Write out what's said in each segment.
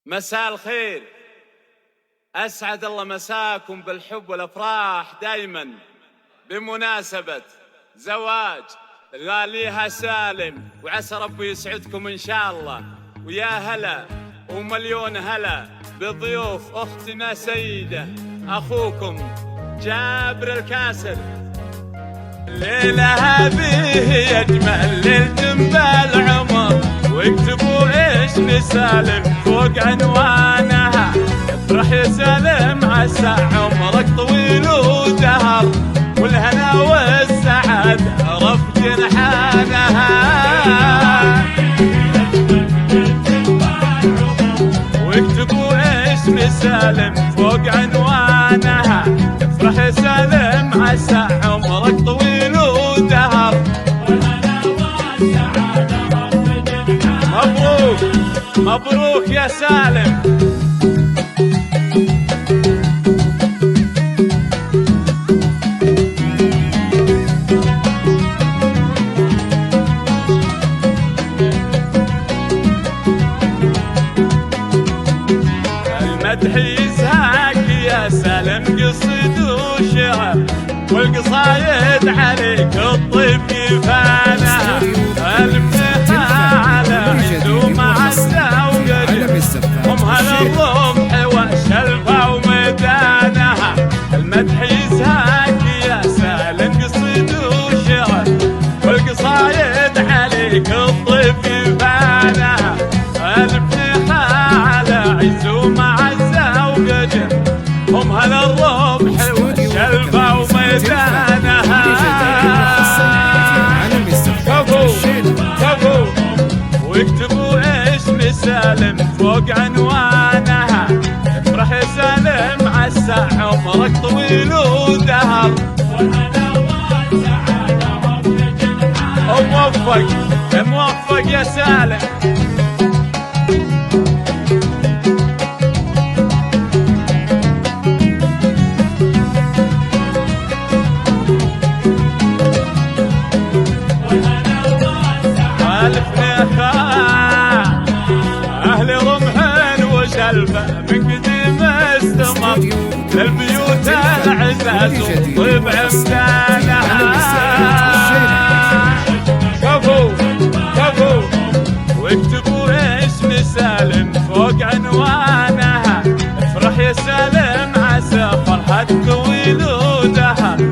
مساء الخير، أسعد الله مساكم بالحب والأفراح دايما بمناسبة زواج غاليها سالم، وعسى ربي يسعدكم إن شاء الله. ويا هلا ومليون هلا بضيوف أختنا سيدة أخوكم جابر الكاسر. ليلة هذه يجمل ليلة بالعمر، واكتبوا اسم سالم فوق عنوانها. افرح يا سالم عسى عمرك طويل ودهر، والهنا والسعادة رف جنحانها. واكتبوا اسم سالم فوق عنوانها. افرح يا سالم عسى عمرك طويل ودهر، مبروك مبروك يا سالم. المدح يزهاك يا سالم قصيد وشعر، والقصايد عليك الطيب كفانها. المنحة على عز ومعزة وقدر، هم هلا الرمح والشلفة وميدانها. المدح يزهاك يا سالم قصيد وشعر، والقصايد عليك الطيب كفانها. المنحة على عز ومعزة وقدر، هم هلا الرمح والشلفة وميدانها. كفو واكتبوا اسم سالم فوق عنوانها. افرح يا سالم عسى عمرك طويل ودهر، وموفق موفق يا سالم. أهل رمح وشلفة من قديم استمر، للبيوت العزاز وطيب عمدانها. كفو واكتبوا اسم سالم فوق عنوانها. افرح يا سالم عسى فرحة طويل ودهر،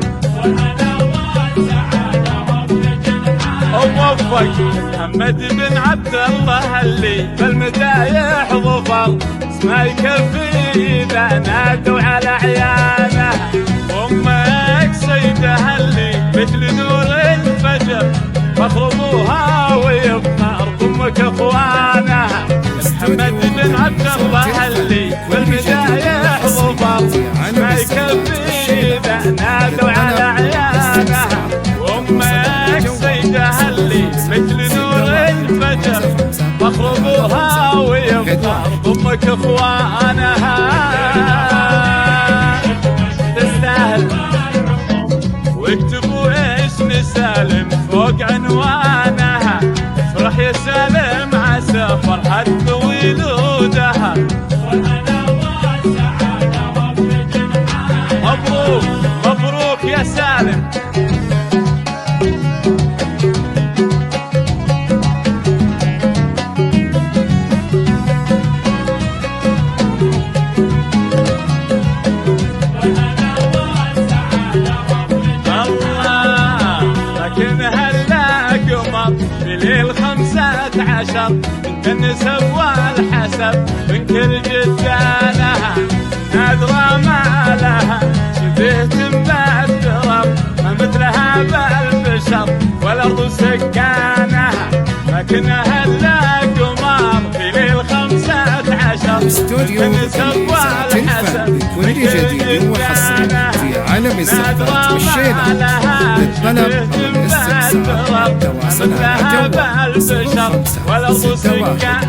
وموفق محمد بن عبد الله اللي بالمدايح ظفر. اسمه يكفي اذا نادوا على عيانه، وامك سيده اللي مثل نور الفجر، فخر ابوها ويفخر بامك اخوانها. محمد بن عبد الله اللي بالمدايح ظفر. اسمه يكفي اذا نادوا على عيانه، وامك سيده اللي مثل نور الفجر، فخر ابوها ويفخر بامك اخوانها. تستاهل. واكتبوا اسم سالم فوق عنوانها. افرح يا سالم عسى فرحة طويل ودهر، مبروك مبروك يا سالم. بليل 15 بنت النسب والحسب، من كل جدانها نادرة ما لها شبهت بالتراب، ما مثلها بالبشر والارض سكانها. لكنها الا قمر بليل 15 استوديو النسب والحسب، كل جديد وحصري في عالم الزفات والشيلة. للطلب والاستفسار تواصل على جوال 0561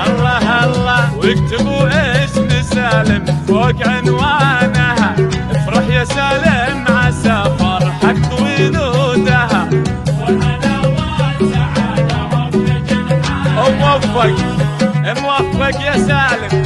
الله الله. واكتبوا اسم سالم فوق عنوانها. افرح يا سالم عسى فرحك طويل ودهر، موفق موفق يا سالم.